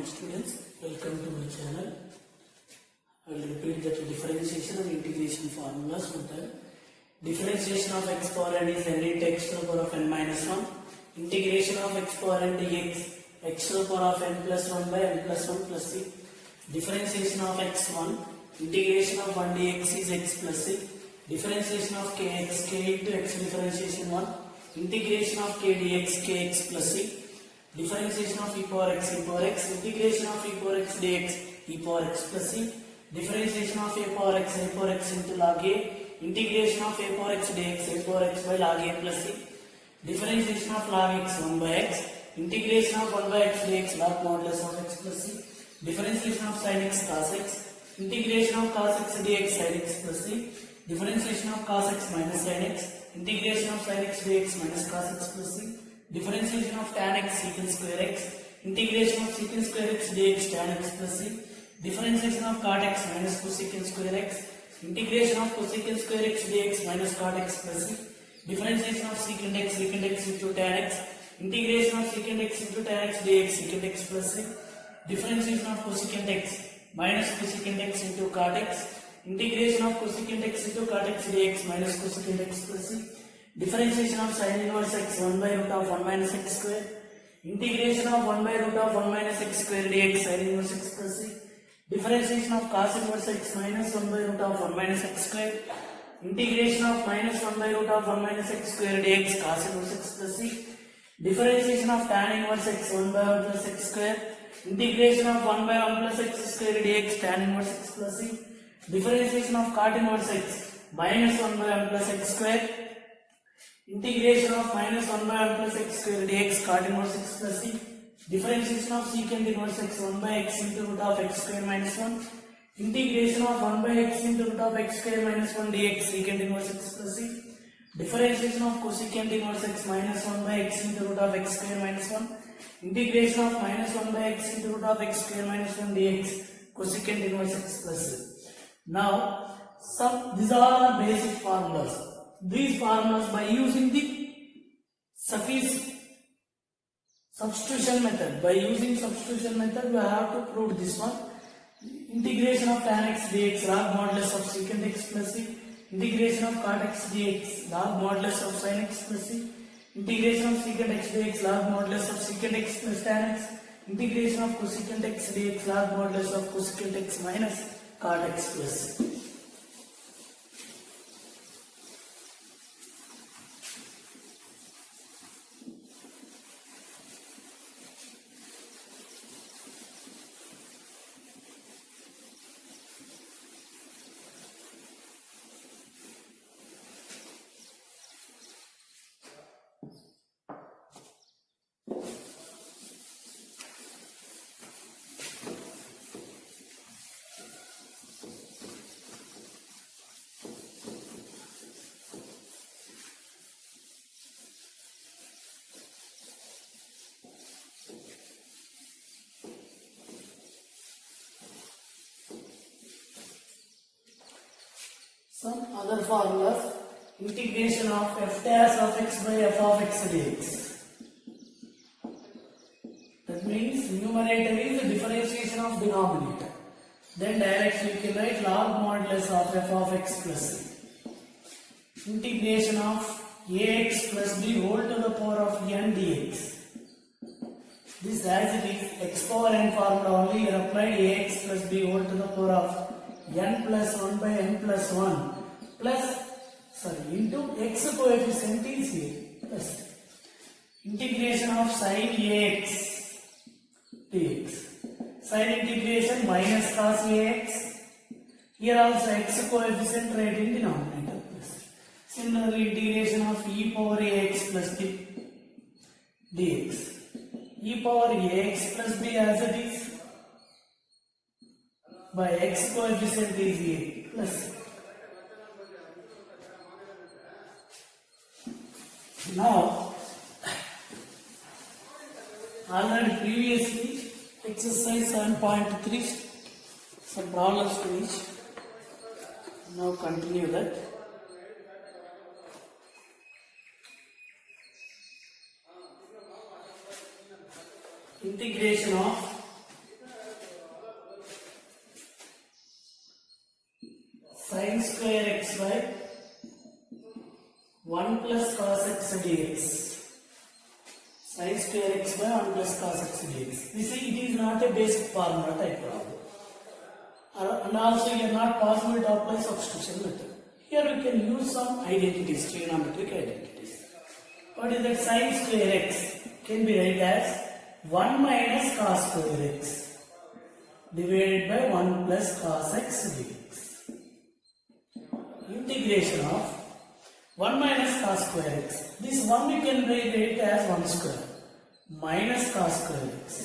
morning students, welcome to my channel. I will repeat that differentiation and integration formulas with the differentiation of x power n is n into x to the power of n minus 1. Integration of x power n dx x to the power of n plus 1 by n plus 1 plus c. Differentiation of x1, integration of 1 dx is x plus c. Differentiation of kx, k into x differentiation 1. Integration of k dx, kx plus c. Differentiation of e power x, integration of e power x dx, e power x plus c. Differentiation of a power x into log a, integration of a power x dx, a power x by log a plus c. Differentiation of log x 1 by x, integration of 1 by x dx, log modulus of x plus c. Differentiation of sin x cos x, integration of cos x dx, sin x plus c. Differentiation of cos x minus sin x, integration of sin x dx minus cos x plus c. Differentiation of tan x secant square x, integration of secant square x dx tan x plus c. Differentiation of cot x minus cosecant square x, integration of cosecant square x dx minus cot x plus c. Differentiation of secant x into tan x, integration of secant x into tan x dx secant x plus c. Differentiation of cosecant x minus cosecant x into cot x, integration of cosecant x into cot x dx minus cosecant x plus c. Differentiation of sin inverse x 1 by root of 1 minus x square, integration of 1 by root of 1 minus x square dx sin inverse x plus c. Differentiation of cos inverse x minus 1 by root of 1 minus x square, integration of minus 1 by root of 1 minus x square dx cos inverse x plus c. Differentiation of tan inverse x 1 by 1 plus x square, integration of 1 by 1 plus x square dx tan inverse x plus c. Differentiation of cot inverse x minus 1 by 1 plus x square, integration of minus 1 by 1 plus x square dx cot inverse x plus c. Differentiation of secant inverse x 1 by x into root of x square minus 1, integration of 1 by x into root of x square minus 1 dx secant inverse x plus c. Differentiation of cosecant inverse x minus 1 by x into root of x square minus 1, integration of minus 1 by x into root of x square minus 1 dx cosecant inverse x plus c. Now, these are all basic formulas. These formulas, by using the substitution method, we have to prove this one. Integration of tan x dx, log modulus of secant x plus c. Integration of cot x dx, log modulus of sin x plus c. Integration of secant x dx, log modulus of secant x plus tan x. Integration of cosecant x dx, log modulus of cosecant x minus cot x plus c. Some other formulas: integration of f dash of x by f of x dx. That means numerator is the differentiation of denominator. Then directly we can write log modulus of f of x plus c. Integration of ax plus b whole to the power of n dx. This, as it is x power n formula only, you applied ax plus b whole to the power of n plus 1 by n plus 1 into x coefficient is here plus integration of sin ax dx. Sin integration minus cos ax. Here also x coefficient right in denominator plus. Similarly, integration of e power ax plus b dx. E power ax plus b as it is by x coefficient is a plus. Now, already previously exercise 7.3 some problems to each. Now continue that. Integration of 1 plus cos x dx. Sin square x by 1 plus cos x dx. You see, it is not a basic formula type problem. And also, it is not possible to apply substitution method. Here we can use some identities, trigonometric identities. What is that? Sin square x can be written as 1 minus cos square x divided by 1 plus cos x dx. Integration of 1 minus cos square x. This 1 we can write it as 1 square minus cos square x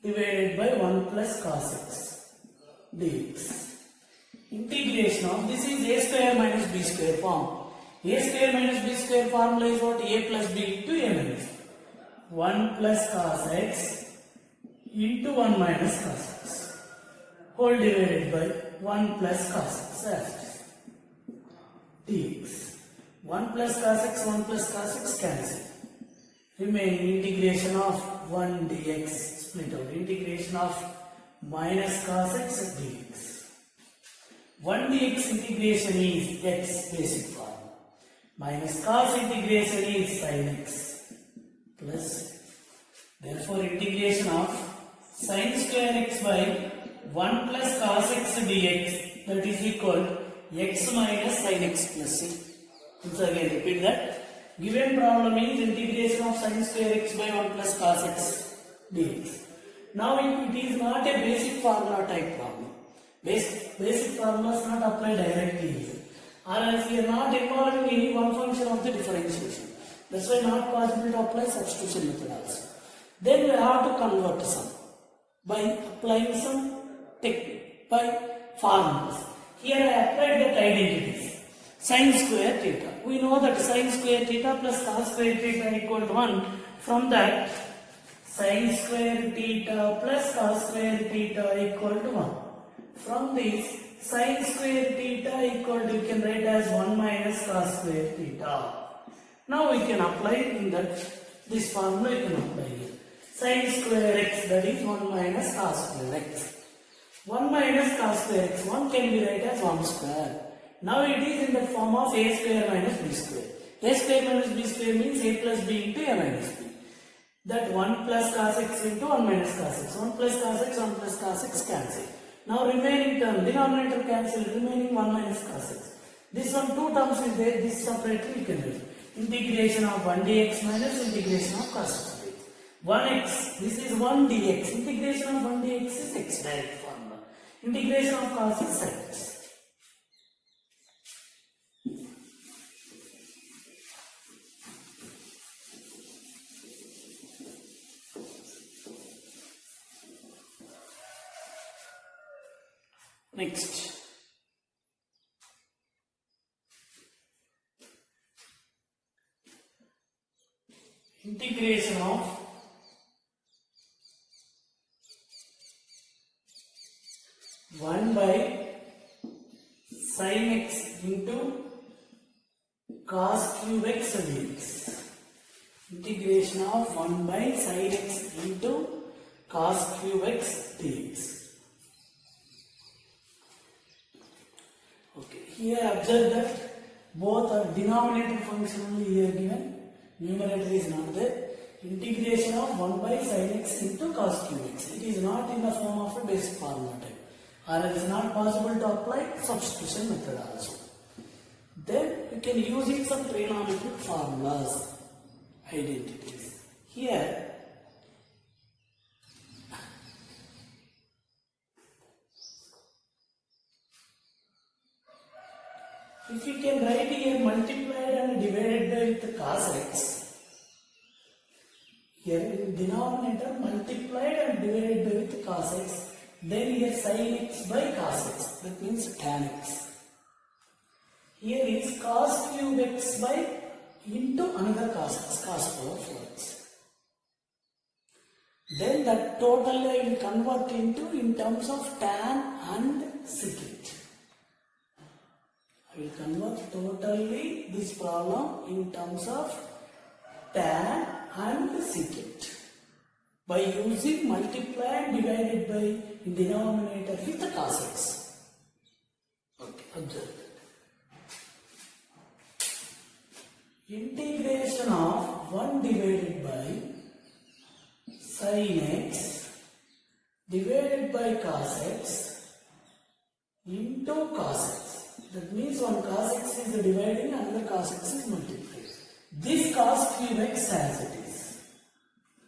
divided by 1 plus cos x dx. Integration of this is a square minus b square form. A square minus b square formula is what? A plus b into a minus b. 1 plus cos x into 1 minus cos x whole divided by 1 plus cos x dx. 1 plus cos x, 1 plus cos x cancel. Remaining integration of 1 dx split out. Integration of minus cos x dx. 1 dx integration is x basic form. Minus cos integration is sin x plus. Therefore, integration of sin square x by 1 plus cos x dx, that is equal x minus sin x plus c. Once again repeat that. Given problem is integration of sin square x by 1 plus cos x dx. Now it is not a basic formula type problem. Basic formulas not applied directly here. Or else we are not involving any one function of the differentiation. That's why not possible to apply substitution method also. Then we have to convert some by applying some technique, by formulas. Here I applied that identities. Sin square theta. We know that sin square theta plus cos square theta equal to 1. From that, sin square theta plus cos square theta equal to 1. From this, sin square theta equal to, you can write as 1 minus cos square theta. Now we can apply in that, this formula you can apply here. Sin square x, that is 1 minus cos square x. 1 minus cos square x, 1 can be written as 1 square. Now it is in the form of a square minus b square. A square minus b square means a plus b into a minus b. That 1 plus cos x into 1 minus cos x. 1 plus cos x, 1 plus cos x cancel. Now remaining term, denominator cancel, remaining 1 minus cos x. This one, two terms is there, this separately we can write. Integration of 1 dx minus integration of cos x dx. 1x, this is 1 dx. Integration of 1 dx is x direct formula. Integration of cos is sin x. Next, integration of 1 by sin x into cos cube x dx. Integration of 1 by sin x into cos cube x dx. Okay, here observe that both are denominator function only here given, numerator is not there. Integration of 1 by sin x into cos cube x. It is not in the form of a basic formula type, or it is not possible to apply substitution method also. Then you can use it some trigonometric formulas, identities. Here if you can write here multiplied and divided by with cos x, here in denominator multiplied and divided by with cos x, then here sin x by cos x, that means tan x. Here is cos cube x by into another cos x, cos power 4x. Then that totally I will convert into in terms of tan and secant. I will convert totally this problem in terms of tan and secant by using multiply and divided by in denominator with the cos x. Okay, observe that. integration of 1 divided by sin x divided by cos x into cos x. That means one cos x is dividing, another cos x is multiplying. This cos cube x as it is.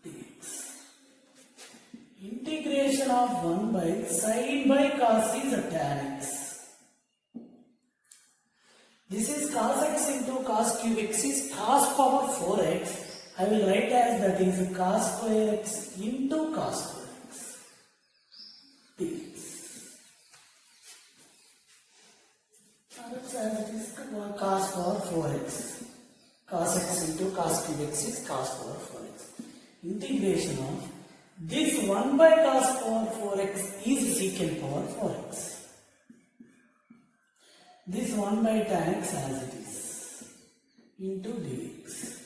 Dx. Integration of 1 by sin by cos is tan x. This is cos x into cos cube x is cos power 4x. I will write as that is cos square x into cos square x. Dx. That's as it is cos power 4x. Cos x into cos cube x is cos power 4x. Integration of this 1 by cos power 4x is secant power 4x. This 1 by tan x as it is into dx.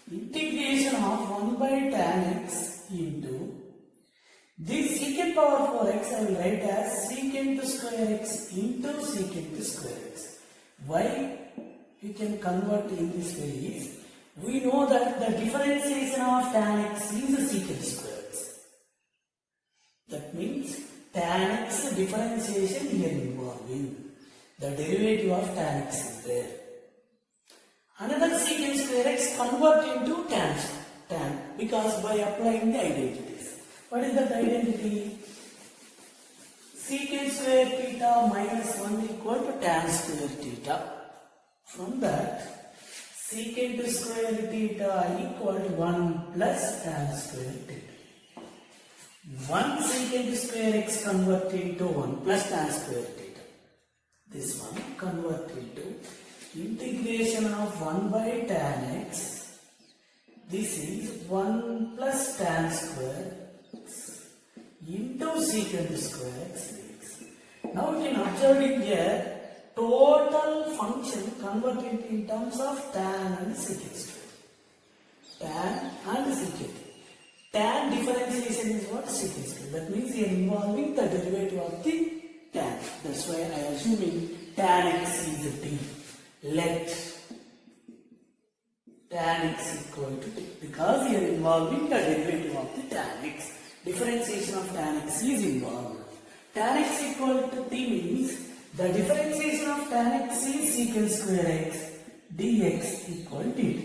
Integration of 1 by tan x into this secant power 4x I will write as secant square x into secant square x. Why we can convert in this way is, we know that the differentiation of tan x is secant square x. That means tan x differentiation here involving the derivative of tan x is there. Another secant square x convert into tan because by applying the identities. What is that identity? Secant square theta minus 1 equal to tan square theta. From that, secant square theta equal to 1 plus tan square theta. 1 secant square x convert into 1 plus tan square theta. This one convert into integration of 1 by tan x. This is 1 plus tan square x into secant square x dx. Now we can observe it here. Total function converted in terms of tan and secant square. Tan and secant. Tan differentiation is what? Secant square. That means we are involving the derivative of the tan. That's why I am assuming tan x is t. Let tan x equal to t. Because we are involving the derivative of the tan x. Differentiation of tan x is involved. Tan x equal to t means the differentiation of tan x is secant square x dx equal to dt.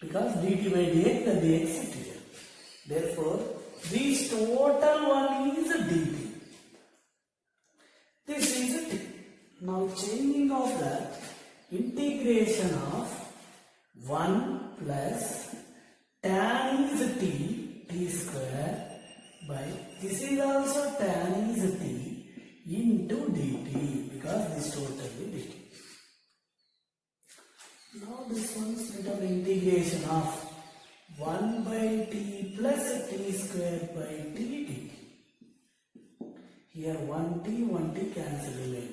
Because dt by dx, the dx is here. Therefore, this total one is dt. This is t. Now changing of that, integration of 1 plus tan is t square by, this is also tan is t into dt, because this total is dt. Now this one is little integration of 1 by t plus t square by t dt. Here 1t cancel away.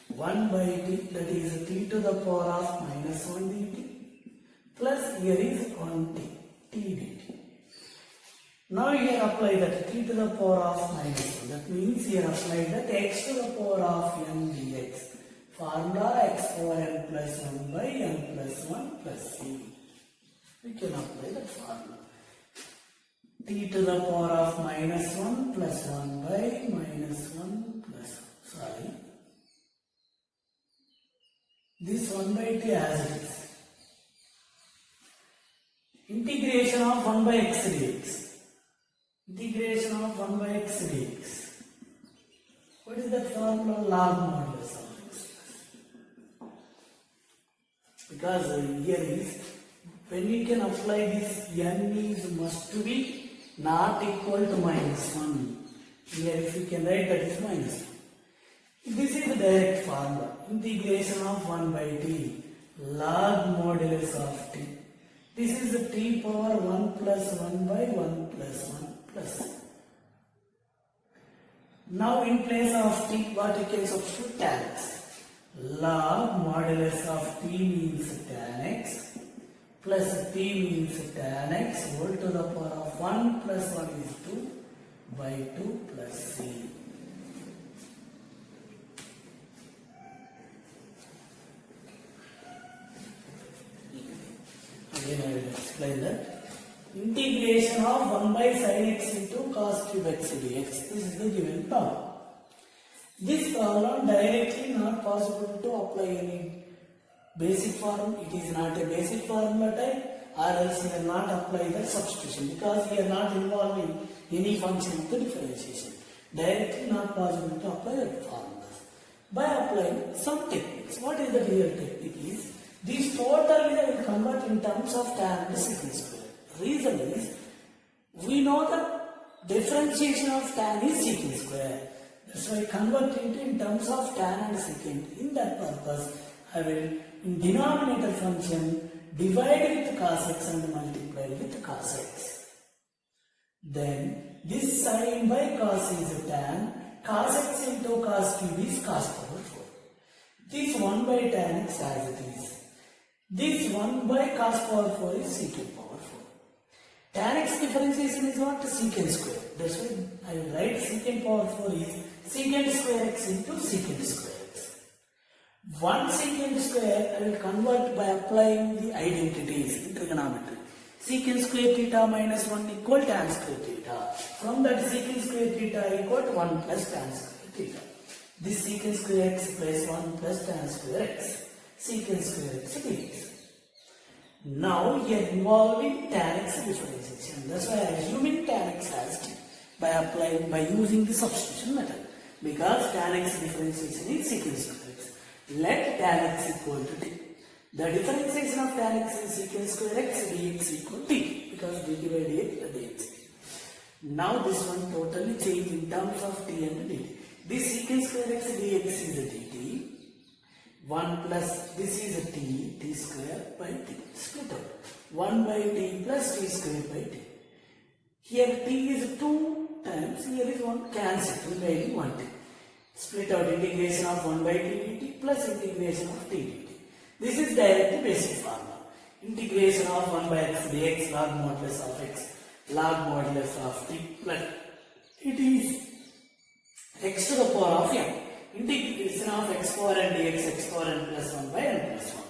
1 by t, that is t to the power of minus 1 dt, plus here is 1t, t dt. Now here apply that t to the power of minus 1. That means here apply that x to the power of n dx. Formula x power n plus 1 by n plus 1 plus c. We can apply that formula. T to the power of minus 1 plus 1 by minus 1 plus 1. Sorry. This 1 by t as it is. Integration of 1 by x dx. Integration of 1 by x dx. What is that formula? Log modulus of x. Because here is, when we can apply this, n is must to be not equal to minus 1. Here if you can write, that is minus 1. This is the direct formula. Integration of 1 by t. Log modulus of t. This is the t power 1 plus 1 by 1 plus 1 plus. Now in place of t, what you can substitute? Tan x. Log modulus of t means tan x plus t means tan x whole to the power of 1 plus 1 is 2 by 2 plus c. explain that. Integration of 1 by sin x into cos cube x dx. This is the given problem. This problem directly not possible to apply any basic form. It is not a basic formula type, or else you will not apply the substitution, because we are not involving any function of the differentiation. Directly not possible to apply that formulas. By applying some techniques. What is the real technique is, this totally will convert in terms of tan and secant square. Reason is, we know the differentiation of tan is secant square. That's why convert it in terms of tan and secant. In that purpose, I will in denominator function divide with cos x and multiply with cos x. Then this sin by cos is tan, cos x into cos cube is cos power 4. This 1 by tan x as it is. This 1 by cos power 4 is secant power 4. Tan x differentiation is what? Secant square. That's why I will write secant power 4 is secant square x into secant square x. 1 secant square I will convert by applying the identities in trigonometry. Secant square theta minus 1 equal tan square theta. From that secant square theta equal to 1 plus tan square theta. This secant square x plus 1 plus tan square x. Secant square x dx. Now we are involving tan x differentiation. That's why I am assuming tan x as t by using the substitution method. Because tan x differentiation is secant square x. Let tan x equal to t. The differentiation of tan x is secant square x dx equal to t. Because dt by dx dx. Now this one totally changed in terms of t and dt. This secant square x dx is a dt. 1 plus this is a t square by t. Split out. 1 by t plus t square by t. Here t is 2 times, here is 1, cancel, remaining 1 t. Split out integration of 1 by t dt plus integration of t dt. This is directly basic formula. Integration of 1 by x dx log modulus of x log modulus of t plus it is x to the power of m. Integration of x power n dx x power n plus 1 by n plus 1.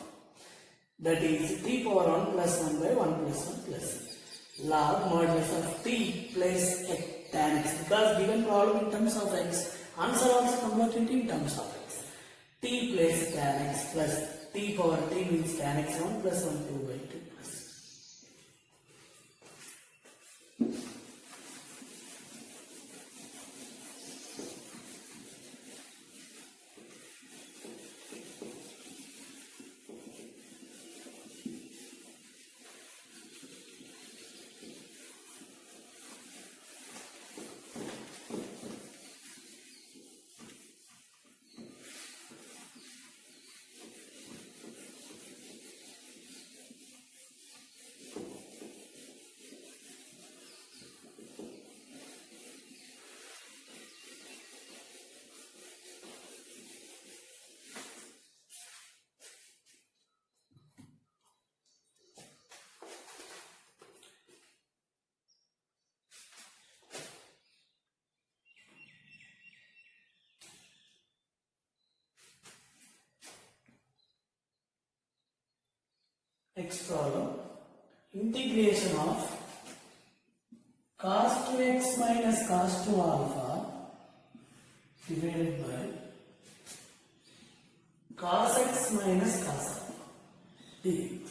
That is t power 1 plus 1 by 1 plus 1 plus log modulus of t plus x tan x. Because given problem in terms of x, answer also converted in terms of x. T plus tan x plus t power t means tan x 1 plus 1 2 by 2 plus. Next problem, integration of cos 2x minus cos 2 alpha divided by cos x minus cos alpha dx.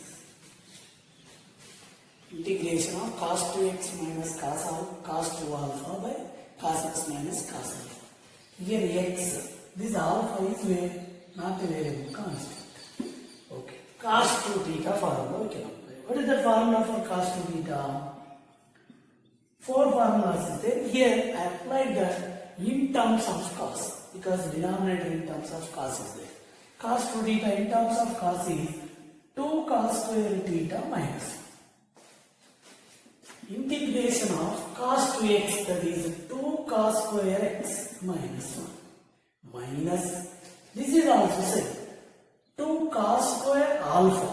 Integration of cos 2x minus cos 2 alpha by cos x minus cos alpha. Here x, this alpha is not a variable constant. Okay. Cos 2 theta formula we can apply. What is the formula for cos 2 theta? 4 formulas is there. Here I applied that in terms of cos, because denominator in terms of cos is there. Cos 2 theta in terms of cos is 2 cos square theta minus. Integration of cos 2x, that is 2 cos square x minus 1 minus, this is also same, 2 cos square alpha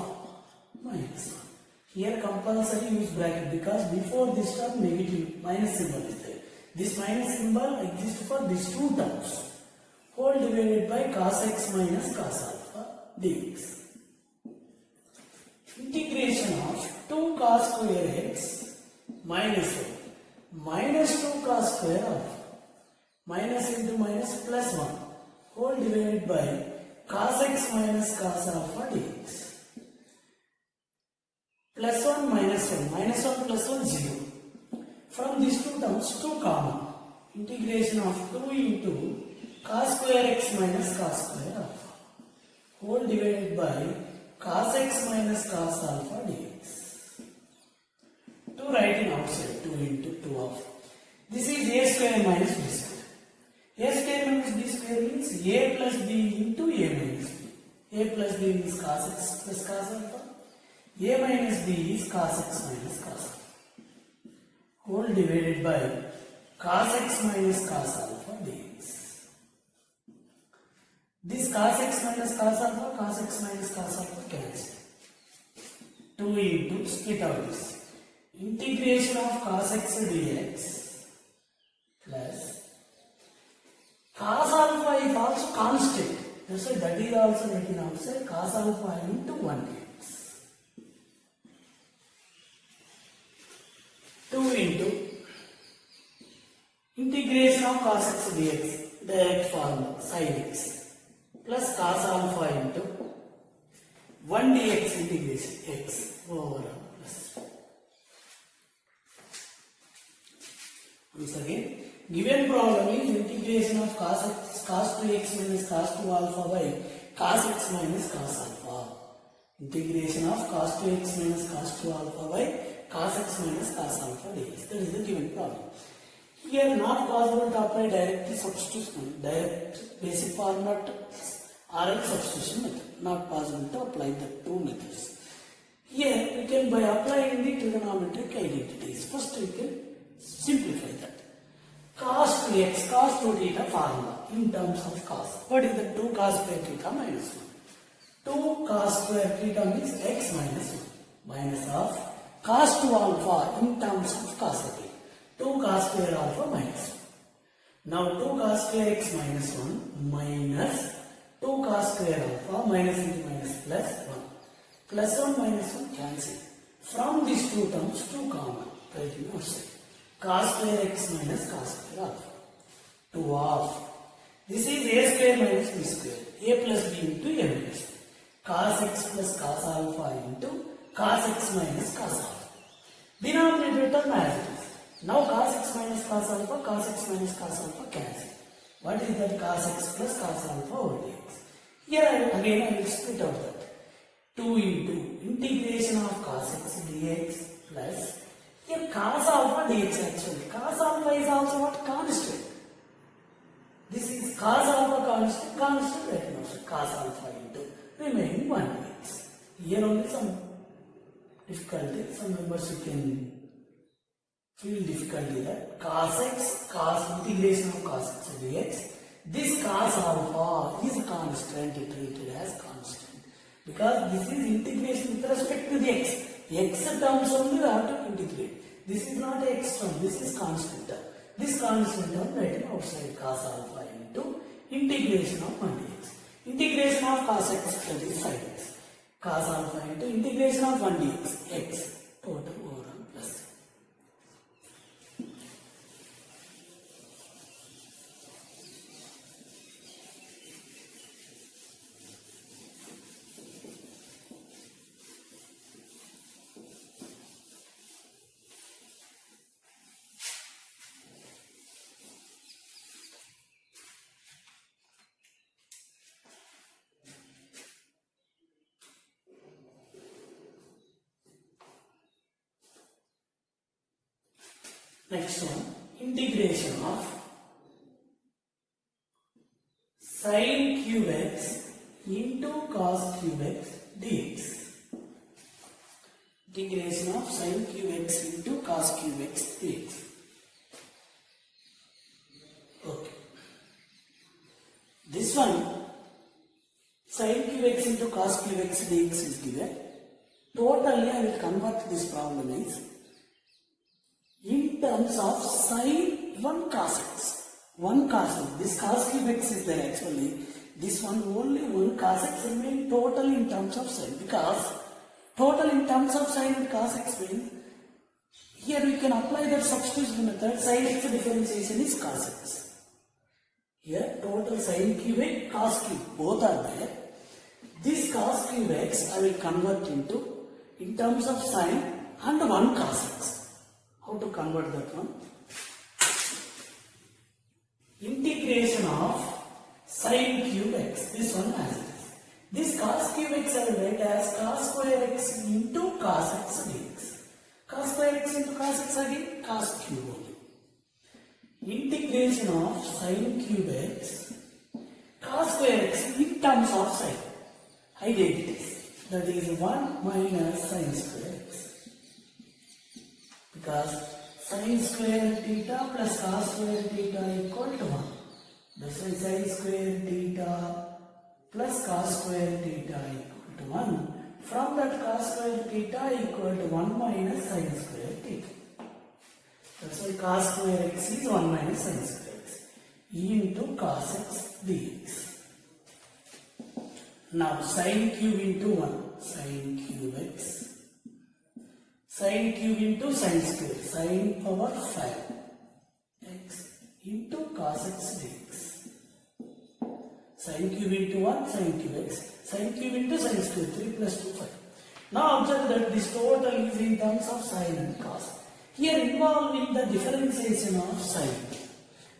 minus 1. Here compulsory use bracket, because before this term negative minus symbol is there. This minus symbol exists for these two terms. Whole divided by cos x minus cos alpha dx. Integration of 2 cos square x minus 1 minus 2 cos square alpha minus into minus plus 1 whole divided by cos x minus cos alpha dx. Plus 1 minus 1 minus 1 plus 1 0. From these two terms 2 common. Integration of 2 into cos square x minus cos square alpha whole divided by cos x minus cos alpha dx. 2 writing outside 2 into 2 of. This is a square minus b square. A square minus b square means a plus b into a minus b. A plus b means cos x plus cos alpha. A minus b is cos x minus cos alpha whole divided by cos x minus cos alpha dx. This cos x minus cos alpha cancel. 2 into split out this. Integration of cos x dx plus cos alpha is also constant. That's why that is also written outside cos alpha into 1 dx. 2 into integration of cos x dx, direct formula sin x plus cos alpha into 1 dx integration x over plus. Once again, given problem is integration of cos 2x minus cos 2 alpha by cos x minus cos alpha. Integration of cos 2x minus cos 2 alpha by cos x minus cos alpha dx. That is the given problem. Here not possible to apply directly substitution, direct basic format or substitution method. Not possible to apply the two methods. Here we can by applying the trigonometric identities. First we can simplify that. Cos 2x, cos 2 theta formula in terms of cos. What is the 2 cos square theta minus 1? 2 cos square theta means x minus 1 minus of cos 2 alpha in terms of cos theta. 2 cos square alpha minus 1. Now 2 cos square x minus 1 minus 2 cos square alpha minus into minus plus 1. Plus 1 minus 1 cancel. From these two terms 2 common. Writing outside. Cos square x minus cos square alpha. 2 of. This is a square minus b square. A plus b into a minus b. Cos x plus cos alpha into cos x minus cos alpha. Denominator term as it is. Now cos x minus cos alpha cancel. What is that cos x plus cos alpha over dx? Here again I will split out that. 2 into integration of cos x dx plus here cos alpha dx actually. Cos alpha is also what? Constant. This is cos alpha constant right now. So cos alpha into remaining 1 dx. Here only some difficulty. Some members you can feel difficulty that cos x, cos integration of cos x dx. This cos alpha is constant, treated as constant. Because this is integration with respect to the x. X terms only we have to integrate. This is not a x term, this is constant term. This constant term written outside cos alpha into integration of 1 dx. Integration of cos x that is sin x. Cos alpha into integration of 1 dx x total overall plus. Next one, integration of sin cube x into cos cube x dx. Integration of sin cube x into cos cube x dx. Okay. This one, sin cube x into cos cube x dx is given. Totally I will convert this problem is in terms of sin 1 cos x. 1 cos x. This cos cube x is there actually. This one only 1 cos x remain total in terms of sin. Because Total in terms of sin and cos x means here we can apply that substitution method. Sin x differentiation is cos x. Here total sin cube x, cos cube, both are there. This cos cube x I will convert into in terms of sin and 1 cos x. How to convert that one? Integration of sin cube x. This one as it is. This cos cube x I will write as cos square x into cos x dx. Cos square x into cos x again, cos cube only. Integration of sin cube x, cos square x in terms of sin. I did this. That is 1 minus sin square x. Because sin square theta plus cos square theta equal to 1. That's why sin square theta plus cos square theta equal to 1. From that cos square theta equal to 1 minus sin square theta. That's why cos square x is 1 minus sin square x into cos x dx. Now sin cube into 1, sin cube x. Sin cube into sin square, sin power 5 x into cos x dx. Sin cube into 1, sin cube x. Sin cube into sin square, 3 plus 2, 5. Now observe that this total is in terms of sin and cos. Here involving the differentiation of sin.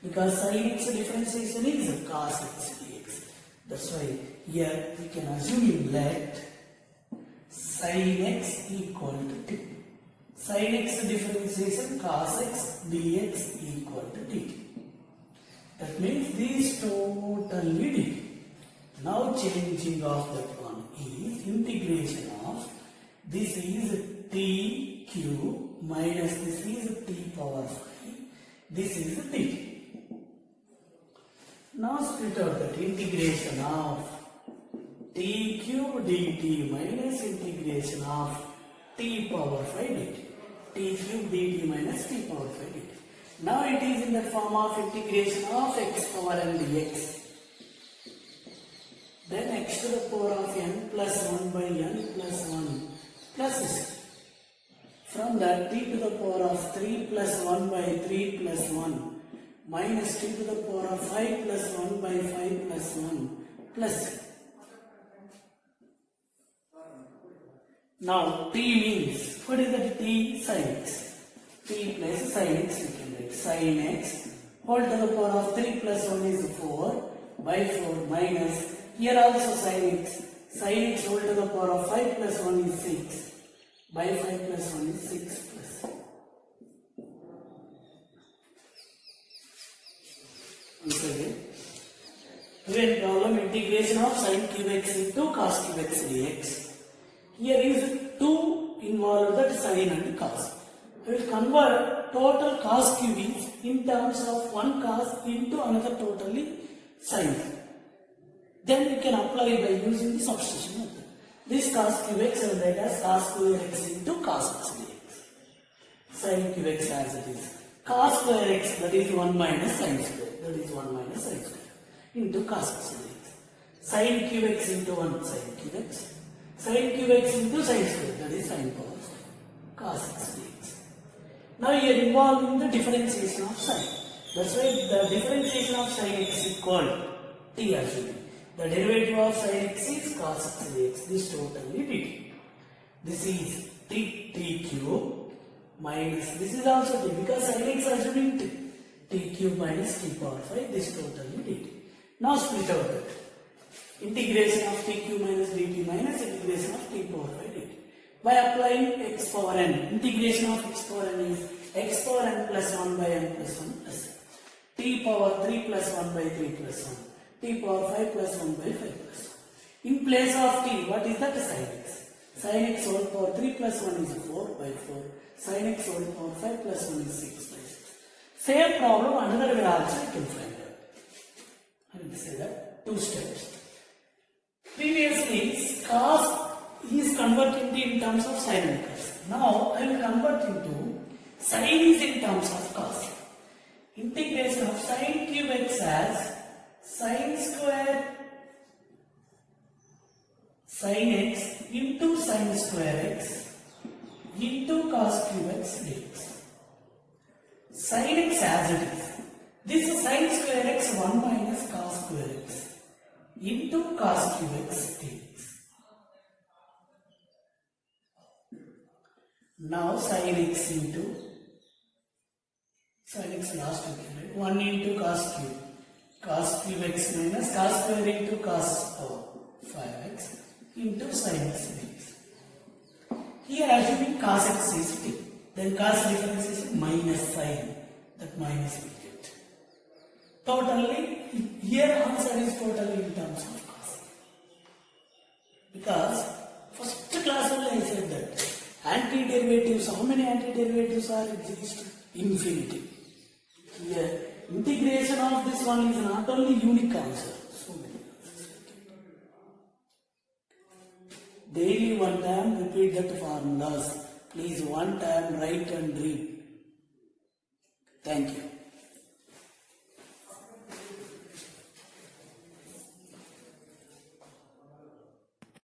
Because sin x differentiation is cos x dx. That's why here we can assume let sin x equal to t. Sin x differentiation cos x dx equal to dt. That means this totally dt. Now changing of that one is integration of this is t cube minus this is t power 5. This is dt. Now split out that integration of t cube dt minus integration of t power 5 dt. T cube dt minus t power 5 dt. Now it is in the form of integration of x power n dx. Then x to the power of n plus 1 by n plus 1 plus this. From that t to the power of 3 plus 1 by 3 plus 1 minus t to the power of 5 plus 1 by 5 plus 1 plus. Now t means, what is that t? Sin x. T plus sin x we can write. Sin x whole to the power of 3 plus 1 is 4 by 4 minus, here also sin x. Sin x whole to the power of 5 plus 1 is 6 by 5 plus 1 is 6 plus. Once again, given problem integration of sin cube x into cos cube x dx. Here is 2 involved, that sin and cos. I will convert total cos cube in terms of 1 cos into another totally sin. Then we can apply by using the substitution method. This cos cube x I will write as cos square x into cos x dx. Sin cube x as it is. Cos square x, that is 1 minus sin square. That is 1 minus sin square into cos x dx. Sin cube x into 1 sin cube x. Sin cube x into sin square, that is sin power 5 cos x dx. Now here involving the differentiation of sin. That's why the differentiation of sin x equal t assuming. The derivative of sin x is cos x dx. This totally dt. This is t cube minus, this is also t because sin x assuming t cube minus t power 5. This totally dt. Now split out that. Integration of t cube minus dt minus integration of t power 5 dt. By applying x power n, integration of x power n is x power n plus 1 by n plus 1 plus t power 3 plus 1 by 3 plus 1, t power 5 plus 1 by 5 plus 1. In place of t, what is that? Sin x. Sin x whole power 3 plus 1 is 4 by 4. Sin x whole power 5 plus 1 is 6 by 6. Same problem another way also you can find out. I will say that 2 steps. Previously, cos is converted in terms of sin and cos. Now I will convert into sin is in terms of cos. Integration of sin cube x as sin sin x into sin square x into cos cube x dx. Sin x as it is. This sin square x 1 minus cos square x into cos cube x dx. Now sin x into sin x last again, 1 into cos cube x minus cos square into cos power 5x into sin x dx. Here assuming cos x is t, then cos difference is minus sin, that minus we get. Totally, here answer is totally in terms of cos. Because first class only I said that antiderivatives, how many antiderivatives are exist? Infinity. Here, integration of this one is not only unique answer, so many answers. Daily one time repeat that formulas. Please one time write and read. Thank you.